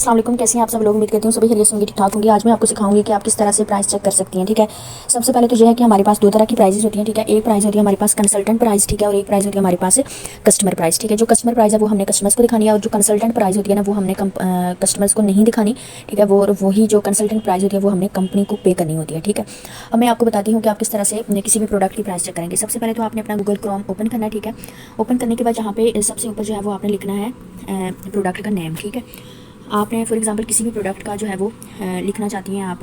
अस्सलाम वालेकुम, कैसे हैं आप सब लोग। उम्मीद करती हूँ सभी खैरियत से होंगे, ठीक ठाक होंगे। आज मैं आपको सिखाऊंगी कि आप किस तरह से प्राइस चेक कर सकती हैं। ठीक है, सबसे पहले तो यह है कि हमारे पास दो तरह की प्राइजेस होती हैं। ठीक है, एक प्राइस होती है हमारे पास कंसल्टेंट प्राइस, ठीक है, और एक प्राइस होती है हमारे पास कस्टमर प्राइस। ठीक है, जो कस्टमर प्राइस है वो हमने कस्टमर्स को दिखानी है, और जो कंसल्टेंट प्राइस होती है ना वो हमने कस्टमर्स को नहीं दिखानी। ठीक है, वो वही जो कंसल्टेंट प्राइस होती है वो हमने कंपनी को पे करनी होती है। ठीक है, अब मैं आपको बताती हूँ कि आप किस तरह से किसी भी प्रोडक्ट की प्राइस चेक करेंगे। सबसे पहले तो आपने अपना गूगल क्रोम ओपन करना है। ठीक है, ओपन करने के बाद यहाँ पे सबसे ऊपर जो है वो आपने लिखना है प्रोडक्ट का नेम। ठीक है, आपने फॉर एग्जांपल किसी भी प्रोडक्ट का जो है वो लिखना चाहती हैं, आप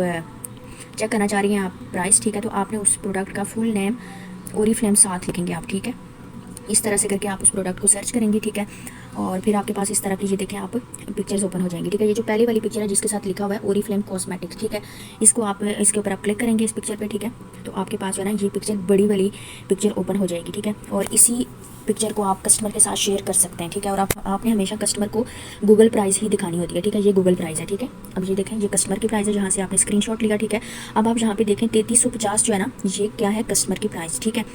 चेक करना चाह रही हैं आप प्राइस। ठीक है, तो आपने उस प्रोडक्ट का फुल नेम ओरीफ्लेम साथ लिखेंगे आप। ठीक है, इस तरह से करके आप उस प्रोडक्ट को सर्च करेंगे। ठीक है, और फिर आपके पास इस तरह की ये देखें आप पिक्चर्स ओपन हो जाएंगी। ठीक है, ये जो पहली वाली पिक्चर है जिसके साथ लिखा हुआ है ओरीफ्लेम कॉस्मेटिक्स, ठीक है, इसको आप इसके ऊपर आप क्लिक करेंगे इस पिक्चर पे। ठीक है, तो आपके पास जो है ना ये पिक्चर बड़ी वाली पिक्चर ओपन हो जाएगी। ठीक है, और इसी पिक्चर को आप कस्टमर के साथ शेयर कर सकते हैं। ठीक है, और आपने हमेशा कस्टमर को गूगल प्राइस ही दिखानी होती है। ठीक है, ये गूगल प्राइस है। ठीक है, अब ये देखें ये कस्टमर की प्राइस है जहाँ से आपने स्क्रीनशॉट लिया। ठीक है, अब आप यहाँ पे देखें 3350 जो है ना ये क्या है, कस्टमर की प्राइस। ठीक है,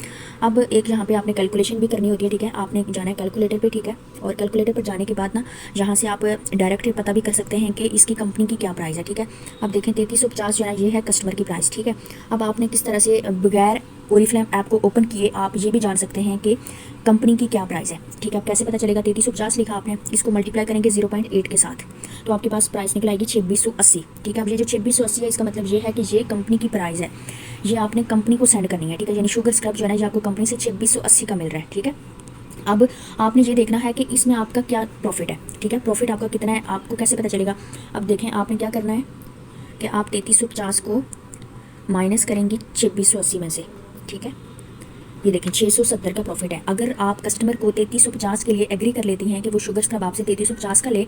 अब एक यहाँ पे आपने कैलकुलेशन भी करनी होती है। ठीक है, आपने जाना है कैलकुलेटर पे। ठीक है, और कैलकुलेटर पर जाने के बाद ना यहाँ से आप डायरेक्ट पता भी कर सकते हैं कि इसकी कंपनी की क्या प्राइस है। ठीक है, अब देखें 3350 जो है ये है कस्टमर की प्राइस। ठीक है, अब आपने किस तरह से बगैर ओरीफ्लेम ऐप को ओपन किए आप ये भी जान सकते हैं कि कंपनी की क्या प्राइस है। ठीक है, अब कैसे पता चलेगा, 3350 लिखा आपने, इसको मल्टीप्लाई करेंगे 0.8 के साथ तो आपके पास प्राइस निकल आएगी 2680। ठीक है, अब ये जो 2680 है इसका मतलब ये है कि ये कंपनी की प्राइस है, ये आपने कंपनी को सेंड करनी है। ठीक है, यानी शुगर स्क्रब जो है ना ये आपको कंपनी से 2680 का मिल रहा है। ठीक है, अब आपने ये देखना है कि इसमें आपका क्या प्रॉफिट है। ठीक है, प्रॉफिट आपका कितना है आपको कैसे पता चलेगा। अब देखें आपने क्या करना है कि आप 3350 को माइनस करेंगी 2680 में से। ठीक है, ये देखें 670 का प्रॉफिट है। अगर आप कस्टमर को 3350 के लिए एग्री कर लेती हैं कि वो शुगर स्क्रब आपसे 3350 का ले,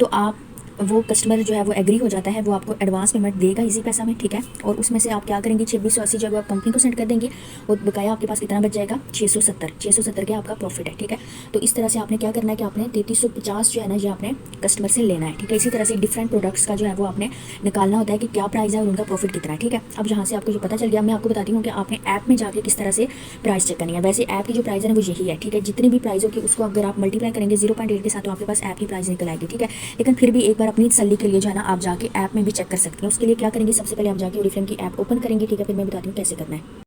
तो आप वो कस्टमर जो है वो एग्री हो जाता है, वो आपको एडवांस पेमेंट देगा इसी पैसा में। ठीक है, और उसमें से आप क्या करेंगे 2680 जब आप कंपनी को सेंड कर देंगे और बकाया आपके पास कितना बच जाएगा 670 के आपका प्रॉफिट है। ठीक है, तो इस तरह से आपने क्या करना है कि आपने 3350 जो है ना ये आपने कस्टमर से लेना है। ठीक है, इसी तरह से डिफरेंट प्रोडक्ट्स का जो है वो आपने निकालना होता है कि क्या प्राइस है और उनका प्रॉफिट कितना है। ठीक है, अब जहाँ से आपको जो पता चल गया, मैं आपको बताती हूँ कि आपने ऐप में जाके किस तरह से प्राइस चेक करनी है। वैसे ऐप की जो प्राइस है ना वो यही है। ठीक है, जितनी भी प्राइस होगी उसको अगर आप मल्टीप्लाई करेंगे 0.8 के साथ तो आपके पास ऐप की प्राइस निकल आएगी। ठीक है, लेकिन फिर भी एक बार अपनी तसल्ली के लिए जो है ना आप जाके ऐप में भी चेक कर सकती हैं। उसके लिए क्या करेंगे, सबसे पहले आप जाके ओरीफ्लेम की ऐप ओपन करेंगे। ठीक है, फिर मैं बताती हूँ कैसे करना है।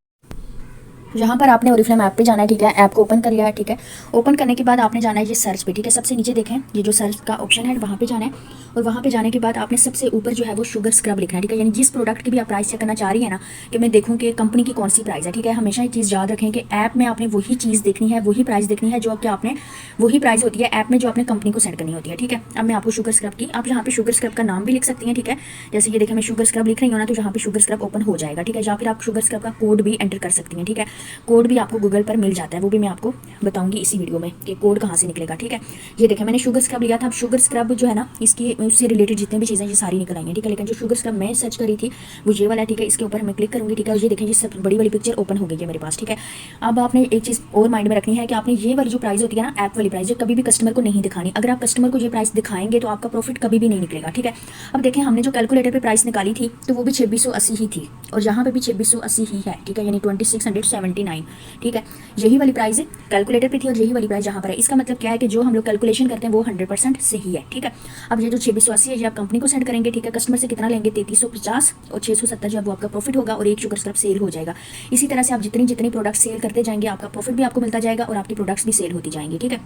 यहाँ पर आपने ओरीफ्लेम ऐप पे जाना है। ठीक है, ऐप को ओपन कर लिया है। ठीक है, ओपन करने के बाद आपने जाना है ये सर्च पे। ठीक है, सबसे नीचे देखें ये जो सर्च का ऑप्शन है वहाँ पे जाना है, और वहाँ पे जाने के बाद आपने सबसे ऊपर जो है वो शुगर स्क्रब लिखना है। ठीक है, यानी जिस प्रोडक्ट की भी आप प्राइस चेक करना चाह रही है ना कि मैं देखूँ कि कंपनी की कौन सी प्राइस है। ठीक है, हमेशा ये चीज़ याद रखें कि ऐप में आपने वही चीज़ देखनी है, वही प्राइस देखनी है जो कि आपने वही प्राइस होती है ऐप में जो आपने कंपनी को सेंड करनी होती है। ठीक है, अब मैं आपको शुगर स्क्रब की, आप यहाँ पे शुगर स्क्रब का नाम भी लिख सकती हैं। ठीक है, जैसे ये देखें मैं शुगर स्क्रब लिख रही हूँ ना तो यहाँ पे शुगर स्क्रब ओपन हो जाएगा। ठीक है, या फिर आप शुगर स्क्रब का कोड भी एंटर कर सकती हैं। ठीक है, कोड भी आपको गूगल पर मिल जाता है, वो भी मैं आपको बताऊंगी इसी वीडियो में कि कोड कहाँ से निकलेगा। ठीक है, ये देखें मैंने शुगर स्क्रब लिया था। अब शुगर स्क्रब जो है ना इसकी उससे रिलेटेड जितने भी चीज़ें ये सारी निकल आई हैं। ठीक है, लेकिन जो शुगर स्क्रब मैं सर्च करी थी वो ये वाला है। ठीक है, इसके ऊपर मैं क्लिक करूँगी। ठीक है, और ये देखें ये सब बड़ी वाली पिक्चर ओपन हो गई है मेरे पास। ठीक है, अब आपने एक चीज़ और माइंड में रखनी है कि आपने ये वाली जो प्राइस होती है ना ऐप वाली प्राइस, कभी भी कस्टमर को नहीं दिखानी। अगर आप कस्टमर को ये प्राइस दिखाएंगे तो आपका प्रॉफिट कभी भी नहीं निकलेगा। ठीक है, अब देखें हमने जो कैलकुलेटर पर प्राइस निकाली थी तो वो भी 2680 ही थी, और यहाँ पर भी 2680 ही है। ठीक है, यानी 2679। ठीक है, यही वाली प्राइस कैलकुलेटर पे थी और यही वाली प्राइस यहाँ पर है। इसका मतलब क्या है कि जो हम लोग कैलकुलेशन करते हैं वो 100% सही है। ठीक है, अब ये जो 2680 है ये आप कंपनी को सेंड करेंगे। ठीक है, कस्टमर से कितना लेंगे 3350, और 670 जो है वो आपका प्रॉफिट होगा, और एक शुगर स्क्रब सेल हो जाएगा। इसी तरह से आप जितनी जितनी प्रोडक्ट सेल करते जाएंगे आपका प्रॉफिट भी आपको मिलता जाएगा और आपकी प्रोडक्ट्स भी सेल होती जाएंगी। ठीक है,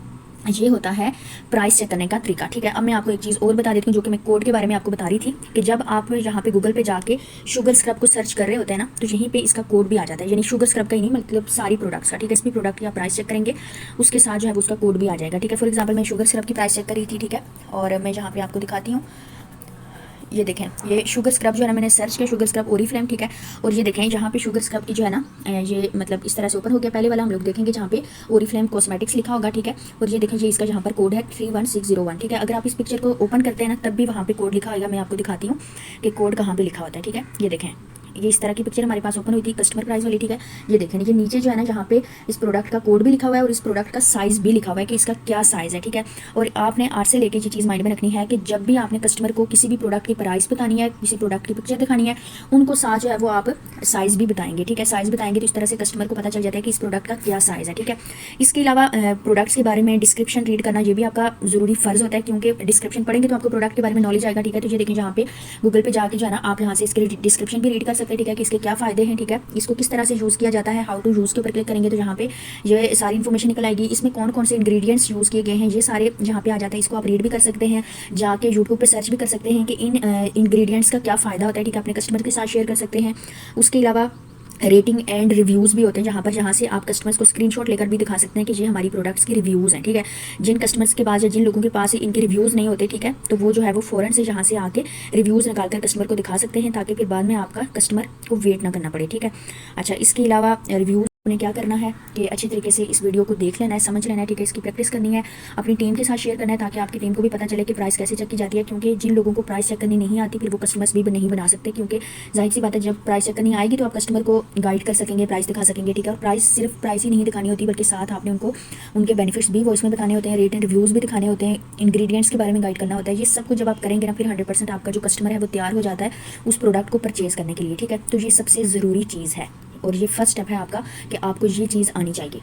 ये होता है प्राइस चेक करने का तरीका। ठीक है, अब मैं आपको एक चीज़ और बता देती हूँ जो कि मैं कोड के बारे में आपको बता रही थी कि जब आप यहाँ पे गूगल पे जाके शुगर स्क्रब को सर्च कर रहे होते हैं ना तो यहीं पे इसका कोड भी आ जाता है, यानी शुगर स्क्रब का ही नहीं मतलब सारी प्रोडक्ट्स का। ठीक है, इस भी प्रोडक्ट की आप प्राइस चेक करेंगे उसके साथ जो है उसका कोड भी आ जाएगा। ठीक है, फॉर एग्जाम्पल मैं शुगर स्क्रब की प्राइस चेक करी थी। ठीक है, और मैं यहाँ पे आपको दिखाती हूँ, ये देखें ये शुगर स्क्रब जो है ना मैंने सर्च किया शुगर स्क्रब ओरीफ्लेम। ठीक है, और ये देखें यहाँ पे शुगर स्क्रब की जो है ना ये मतलब इस तरह से ओपन हो गया। पहले वाला हम लोग देखेंगे जहाँ पे ओरीफ्लेम कॉस्मेटिक्स लिखा होगा। ठीक है, और ये देखें ये इसका यहाँ पर कोड है 31601। ठीक है, अगर आप इस पिक्चर को ओपन करते हैं ना तब भी वहाँ पे कोड लिखा होगा। मैं आपको दिखाती हूँ कि कोड कहाँ पे लिखा होता है। ठीक है, ये देखें ये इस तरह की पिक्चर हमारे पास ओपन हुई थी कस्टमर प्राइस वाली, ठीक है। ये देखें, ये नीचे जो है ना, यहाँ पे इस प्रोडक्ट का कोड भी लिखा हुआ है और इस प्रोडक्ट का साइज़ भी लिखा हुआ है कि इसका क्या साइज़ है, ठीक है। और आपने आज से लेके ये चीज़ माइंड में रखनी है कि जब भी आपने कस्टमर को किसी भी प्रोडक्ट की प्राइस बतानी है, किसी प्रोडक्ट की पिक्चर दिखानी है, उनको साथ जो है वो आप साइज़ भी बताएंगे, ठीक है। साइज़ बताएंगे तो इस तरह से कस्टमर को पता चल जाता है कि इस प्रोडक्ट का क्या साइज़ है, ठीक है। इसके अलावा प्रोडक्ट्स के बारे में डिस्क्रिप्शन रीड करना ये भी आपका ज़रूरी फ़र्ज़ होता है, क्योंकि डिस्क्रिप्शन पढ़ेंगे तो आपको प्रोडक्ट के बारे में नॉलेज आएगा, ठीक है। तो ये देखिए, यहाँ पे गूगल पे जाके जो है ना, आप यहाँ से इसके डिस्क्रिप्शन भी रीड कर सकते हैं, ठीक है, कि इसके क्या फ़ायदे हैं, ठीक है, इसको किस तरह से यूज़ किया जाता है। हाउ टू यूज़ के ऊपर क्लिक करेंगे तो यहाँ पे ये सारी इन्फॉर्मेशन निकल आएगी। इसमें कौन कौन से इंग्रेडिएंट्स यूज़ किए गए हैं ये सारे यहाँ पे आ जाता है। इसको आप रीड भी कर सकते हैं, जाके यूट्यूब पे सर्च भी कर सकते हैं कि इन इंग्रेडिएंट्स का क्या फ़ायदा होता है, ठीक है। अपने कस्टमर के साथ शेयर कर सकते हैं। उसके अलावा रेटिंग एंड रिव्यूज़ भी होते हैं, जहाँ से आप कस्टमर्स को स्क्रीनशॉट लेकर भी दिखा सकते हैं कि ये हमारी प्रोडक्ट्स के रिव्यूज़ हैं, ठीक है। जिन कस्टमर्स के पास या जिन लोगों के पास इनके रिव्यूज़ नहीं होते, ठीक है, तो वो जो है वो फ़ौरन से यहाँ से आके रिव्यूज़ निकाल कर कस्टमर को दिखा सकते हैं, ताकि फिर बाद में आपका कस्टमर को वेट ना करना पड़े, ठीक है। अच्छा, इसके अलावा रिव्यूज़ ने क्या करना है कि अच्छी तरीके से इस वीडियो को देख लेना है, समझ लेना है, ठीक है। इसकी प्रैक्टिस करनी है, अपनी टीम के साथ शेयर करना है, ताकि आपकी टीम को भी पता चले कि प्राइस कैसे चेक की जाती है। क्योंकि जिन लोगों को प्राइस चेक करनी नहीं आती, फिर वो कस्टमर्स भी नहीं बना सकते, क्योंकि जाहिर सी बात है, जब प्राइस चेक करनी आएगी तो आप कस्टमर को गाइड कर सकेंगे, प्राइस दिखा सकेंगे, ठीक है। और प्राइस सिर्फ प्राइस ही नहीं दिखानी होती, बल्कि साथ आपने उनको उनके बेनिफिट्स भी वो इसमें बताने होते हैं, रेट एंड रिव्यूज़ भी दिखाने होते हैं, इंग्रेडिएंट्स के बारे में गाइड करना होता है। ये सब कुछ जब आप करेंगे ना, फिर 100% आपका जो कस्टमर है वो तैयार हो जाता है उस प्रोडक्ट को परचेज़ करने के लिए, ठीक है। तो ये सबसे ज़रूरी चीज़ है और ये फर्स्ट स्टेप है आपका कि आपको ये चीज़ आनी चाहिए।